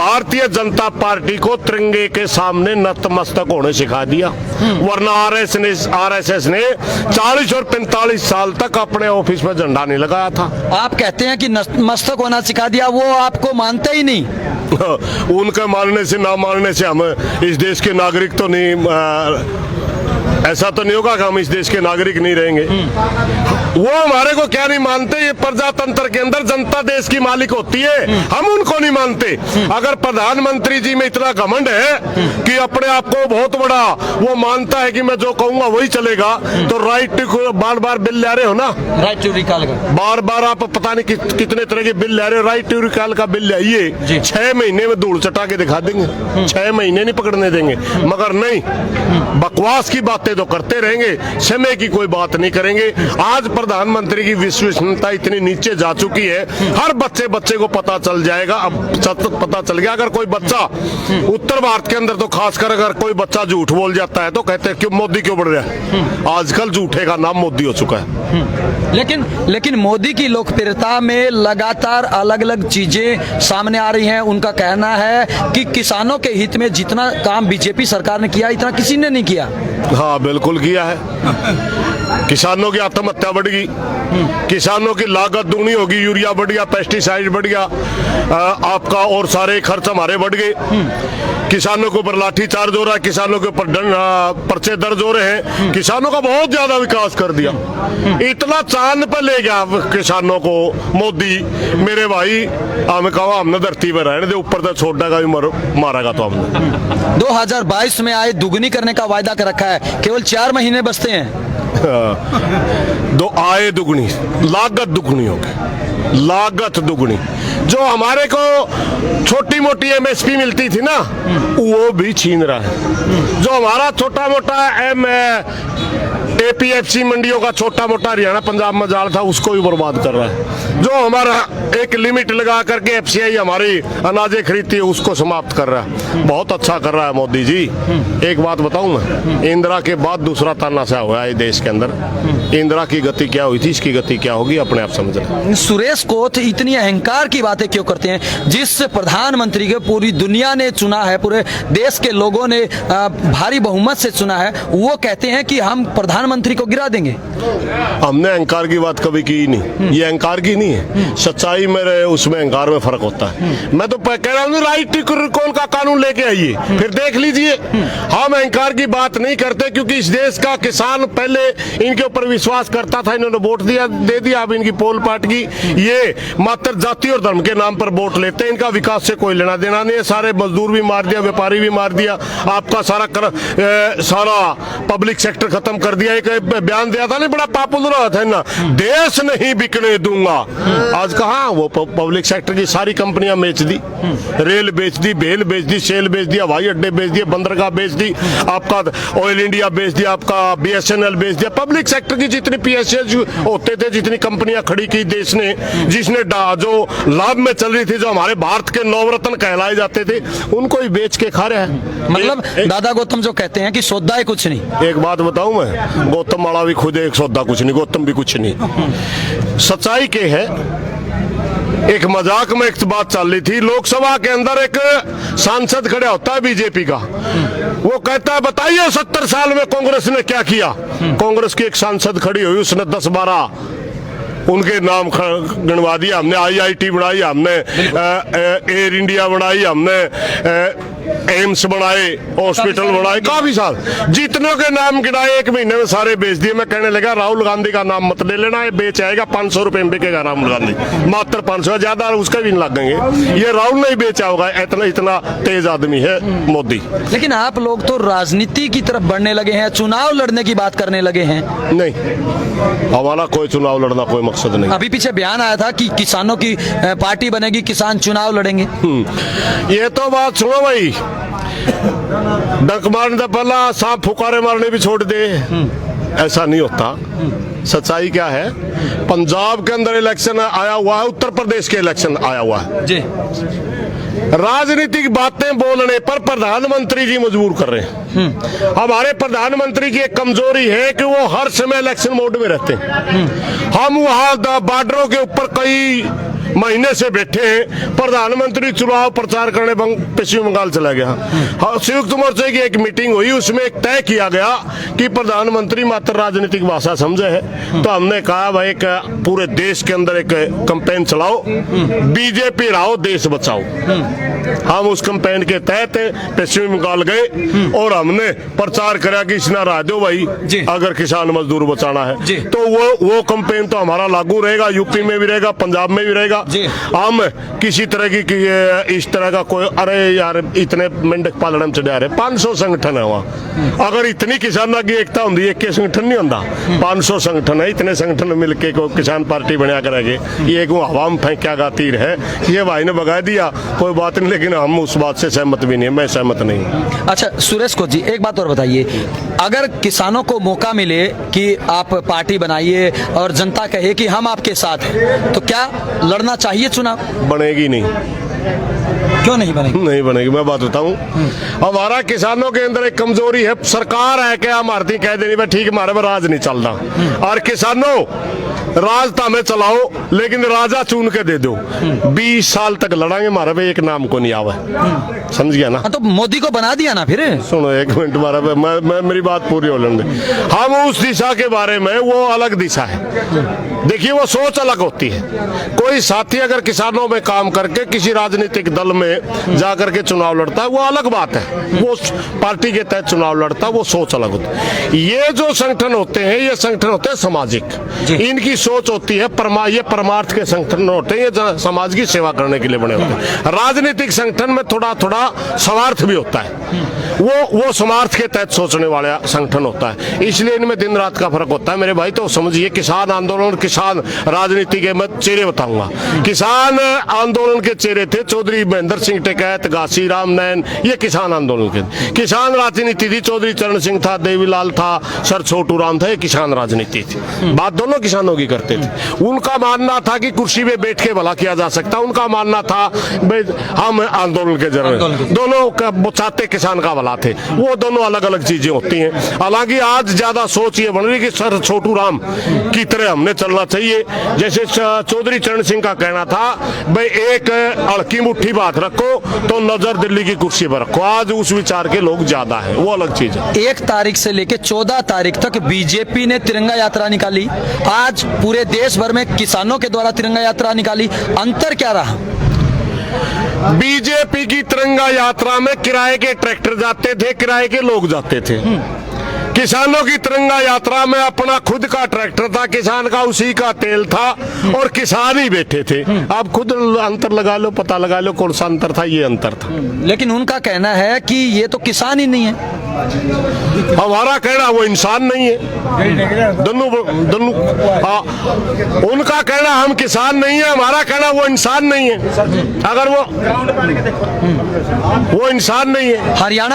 Bharatiya Janata party को तिरंगे के सामने नतमस्तक होने सिखा दिया, वरना आरएसएस ने 40 और 45 साल तक अपने ऑफिस में झंडा नहीं लगाया था। आप कहते हैं कि नतमस्तक होना सिखा दिया, वो आपको मानते ही नहीं। उनके मानने से ना मानने से हम इस देश के नागरिक तो नहीं, ऐसा तो नहीं होगा कि हम इस देश के नागरिक नहीं रहेंगे। वो हमारे को क्या नहीं मानते, ये प्रजातंत्र के अंदर जनता देश की मालिक होती है, हम उनको नहीं मानते। अगर प्रधानमंत्री जी में इतना घमंड है कि अपने आप को बहुत बड़ा वो मानता है कि मैं जो कहूंगा वही चलेगा, तो राइट टू बार बार बिल ला रहे हो ना, राइट टू रिकॉल का बार बार आप पता नहीं कितने तरह के बिल ला रहे हो। राइट टू रिकॉल का बिल लाइए, 6 महीने में धूल चटा के दिखा देंगे, 6 महीने नहीं पकड़ने देंगे। मगर नहीं, बकवास की बातें तो करते रहेंगे, समय की कोई बात नहीं करेंगे। आज प्रधानमंत्री की विश्वसनीयता इतनी नीचे जा चुकी है, हर बच्चे को पता चल जाएगा। अब पता चल गया, अगर कोई बच्चा उत्तर भारत के अंदर तो खासकर अगर कोई बच्चा झूठ बोल जाता है तो कहते हैं क्यों मोदी क्यों बढ़ रहा है। आजकल झूठे का नाम मोदी हो चुका है। लेकिन मोदी की लोकप्रियता में लगातार अलग अलग चीजें सामने आ रही हैं। उनका कहना है कि किसानों के हित में जितना काम बीजेपी सरकार ने किया इतना किसी ने नहीं किया। हाँ बिल्कुल किया है। किसानों की आत्महत्या बढ़ गई, किसानों की लागत दुगनी होगी, यूरिया बढ़ गया, पेस्टिसाइड बढ़ गया, आपका और सारे खर्च हमारे बढ़ गए। किसानों के ऊपर लाठी चार्ज हो रहा है, किसानों के ऊपर पर्चे दर्ज हो रहे हैं। किसानों का बहुत ज्यादा विकास कर दिया, इतना चांद पर ले गया किसानों को मोदी। मेरे भाई हमें कहा हमने धरती पर रहने दे, ऊपर से छोटा का भी मारेगा तो हमने। 2022 में आय दुगनी करने का वायदा कर रखा है, केवल 4 महीने बचते हैं। दो आय दुगनी, लागत दुगनी होगी, लागत दुगनी। जो हमारे को छोटी मोटी एमएसपी मिलती थी ना, वो भी छीन रहा है। जो हमारा छोटा मोटा एपीएफसी मंडियों का छोटा मोटा हरियाणा पंजाब में जाल था, उसको भी बर्बाद कर रहा है। जो हमारा एक लिमिट लगा करके एफसीआई हमारी अनाजें खरीदती है, उसको समाप्त कर रहा है। बहुत अच्छा कर रहा है मोदी जी। एक बात बताऊं मैं, इंदिरा के बाद दूसरा तानाशाह हुआ है देश के अंदर। इंदिरा की गति क्या हुई थी, इसकी गति क्या होगी अपने आप समझ रहे। सुरेश कोथ इतनी अहंकार की बातें क्यों करते हैं? जिस प्रधानमंत्री के पूरी दुनिया ने चुना है, पूरे देश के लोगों ने भारी बहुमत से चुना है, वो कहते हैं कि हम प्रधानमंत्री को गिरा देंगे। हमने अहंकार की बात कभी की ही नहीं, ये अहंकार की नहीं है। सच्चाई में रहे उसमें अहंकार में फर्क होता है। मैं तो कह रहा हूँ राइट टू रिकॉल का कानून लेके आइए, फिर देख लीजिए। हम अहंकार की बात नहीं करते, क्योंकि इस देश का किसान पहले इनके ऊपर विश्वास करता था, इन्होंने वोट दे दिया। अब इनकी पोल पार्ट की, ये मात्र जाति और धर्म के नाम पर वोट लेते हैं, इनका विकास से कोई लेना देना नहीं है। सारे मजदूर भी मार दिया, व्यापारी भी मार दिया, आपका सारा पब्लिक सेक्टर खत्म कर दिया। एक बयान दिया था ना, बड़ा पॉपुलर हुआ था ना, देश नहीं बिकने दूंगा। आज कहाँ वो पब्लिक सेक्टर की सारी कंपनियां बेच दी, रेल बेच दी, बेल बेच दी, सेल बेच दिया, हवाई अड्डे बेच दिए, बंदरगाह बेच दी, आपका ऑयल इंडिया बेच दिया, आपका बीएसएनएल बेच दिया। पब्लिक सेक्टर की जितनी पीएसएस होते थे, जितनी कंपनियां खड़ी की देश ने, जिसने जो लाभ में चल रही थी, जो हमारे भारत के नवरत्न कहलाए जाते थे, उनको ही बेच के खा रहे हैं। मतलब दादा गौतम जो कहते हैं कि सौदा है कुछ नहीं। एक बात बताऊं मैं, गौतम वाला भी खुद एक सौदा कुछ नहीं, गौतम भी कुछ नहीं। सच्चाई के है, एक मजाक में एक बात चल रही थी, लोकसभा के अंदर एक सांसद खड़ा होता है बीजेपी का, वो कहता है बताइए 70 साल में कांग्रेस ने क्या किया। कांग्रेस की एक सांसद खड़ी हुई, उसने 10-12 उनके नाम गिनवा दिया। हमने आईआईटी बनाई, हमने एयर इंडिया बनाई, हमने एम्स बनाए, हॉस्पिटल बनाए, काफी साल जितनों के नाम गिनाए, 1 महीने में सारे बेच दिए। मैं कहने लगा राहुल गांधी का नाम मत ले लेना, ये बेच आएगा 500 रुपए में बिकेगा राहुल गांधी, मात्र 500, ज्यादा उसका भी नहीं लगेंगे। ये राहुल नहीं बेचा होगा, इतना तेज आदमी है मोदी। लेकिन आप लोग तो राजनीति की तरफ बढ़ने लगे हैं, चुनाव लड़ने की बात करने लगे हैं। नहीं, हमारा कोई चुनाव लड़ना कोई मकसद नहीं। अभी पीछे बयान आया था कि किसानों की पार्टी बनेगी, किसान चुनाव लड़ेंगे। ये तो बात सुनो भाई, डंक मारने से पहला सांप फुकारे मारने भी छोड़ दे, ऐसा नहीं होता। सच्चाई क्या है, पंजाब के अंदर इलेक्शन आया हुआ है, उत्तर प्रदेश के इलेक्शन आया हुआ है जी। राजनीतिक बातें बोलने पर प्रधानमंत्री जी मजबूर कर रहे हैं। हमारे प्रधानमंत्री की एक कमजोरी है कि वो हर समय इलेक्शन मोड में रहते हैं। हम वहां बॉर्डरों के ऊपर कई महीने से बैठे हैं। प्रधानमंत्री चुनाव प्रचार करने पश्चिम बंगाल चला गया। हाँ, संयुक्त मोर्चे की एक मीटिंग हुई, उसमें एक तय किया गया कि प्रधानमंत्री मात्र राजनीतिक भाषा समझे है। तो हमने कहा भाई एक पूरे देश के अंदर एक कैंपेन चलाओ, बीजेपी रहो देश बचाओ। हम उस कैंपेन के तहत पश्चिम बंगाल गए और हमने प्रचार करा कि इसना रह दो भाई, अगर किसान मजदूर बचाना है तो वो कैंपेन तो हमारा लागू रहेगा, यूपी में भी रहेगा, पंजाब में भी रहेगा। हम किसी तरह की इस तरह का कोई अरे यार इतने मेंढक पालने में चढ़ा रहे 500 संगठन है वहाँ। अगर इतनी किसानों की एकता होंगी, एक के संगठन नहीं होता, 500 संगठन है, इतने संगठन मिलके को किसान पार्टी बना करेंगे। ये एक हवा में फेंका गा तीर है, ये भाई ने भगा दिया, कोई बात नहीं, लेकिन हम उस बात से सहमत भी नहीं है, मैं सहमत नहीं हूँ। अच्छा सुरेश को जी एक बात और बताइए, अगर किसानों को मौका मिले कि आप पार्टी बनाइए और जनता कहे कि हम आपके साथ हैं, तो क्या लड़ना चाहिए चुनाव? बनेगी नहीं। क्यों नहीं बनेगी? नहीं बनेगी, मैं बात बताऊं। हमारा किसानों के अंदर एक कमजोरी है, सरकार है क्या हमारी कह देनी भाई ठीक हमारे में राज नहीं चलता, और किसानों राज तो हमें चलाओ लेकिन राजा चुन के दे दो। 20 साल तक लड़ाएंगे, हमारे पे एक नाम को नहीं आवा, समझ गया ना? तो मोदी को बना दिया ना फिर। सुनो एक मिनट, हमारा मैं मेरी बात पूरी हो लेने दे। हम उस दिशा के बारे में, वो अलग दिशा है। देखिए वो सोच अलग होती है। कोई साथी अगर किसानों में काम करके किसी राजनीतिक दल में जाकर के चुनाव लड़ता है, वो अलग बात है, वो पार्टी के तहत चुनाव लड़ता है, वो सोच अलग होती है। ये जो संगठन होते हैं, ये संगठन होते हैं सामाजिक, इनकी सोच होती है ये परमार्थ के संगठन होते हैं, ये समाज की सेवा करने के लिए बने होते हैं। राजनीतिक संगठन में थोड़ा थोड़ा स्वार्थ भी होता है, वो स्वार्थ के तहत सोचने वाला संगठन होता है, इसलिए इनमें दिन रात का फर्क होता है मेरे भाई। तो समझिए किसान आंदोलन, किसान राजनीति के मैं चेहरे बताऊंगा। किसान आंदोलन के चेहरे थे चौधरी महेंद्र सिंह टिकैत, घासीराम नैन, ये किसान आंदोलन के। किसान राजनीति थी, चौधरी चरण सिंह था, देवीलाल था, सर छोटू राम था, ये किसान राजनीति थी। बात दोनों किसानों की करते थे। उनका मानना था कि कुर्सी पे बैठ के भला किया जा सकता, उनका मानना था हम आंदोलन के जरिए, दोनों वो चाहते किसान का भला थे। वो दोनों अलग अलग चीजें होती हैं। हालांकि आज ज्यादा सोच ये बन रही कि सर छोटू राम की तरह हमने चलना चाहिए। जैसे चौधरी चरण सिंह का कहना था भाई एक अड़की मुट्ठी बात रखो तो नजर दिल्ली की कुर्सी पर रखो, आज उस विचार के लोग ज्यादा है, वो अलग चीज है। 1 तारीख से लेकर 14 तारीख तक बीजेपी ने तिरंगा यात्रा निकाली, आज पूरे देश भर में किसानों के द्वारा तिरंगा यात्रा निकाली, अंतर क्या रहा? बीजेपी की तिरंगा यात्रा में किराए के ट्रैक्टर जाते थे, किराए के लोग जाते थे। किसानों की तिरंगा यात्रा में अपना खुद का ट्रैक्टर था, किसान का उसी का तेल था और किसान ही बैठे थे। आप खुद अंतर लगा लो, पता लगा लो कौन सा अंतर था, ये अंतर था। लेकिन उनका कहना है कि ये तो किसान ही नहीं है। हमारा कहना वो इंसान नहीं है। दोनों उनका कहना हम किसान नहीं है, हमारा कहना वो इंसान नहीं है। अगर वो इंसान नहीं है। हरियाणा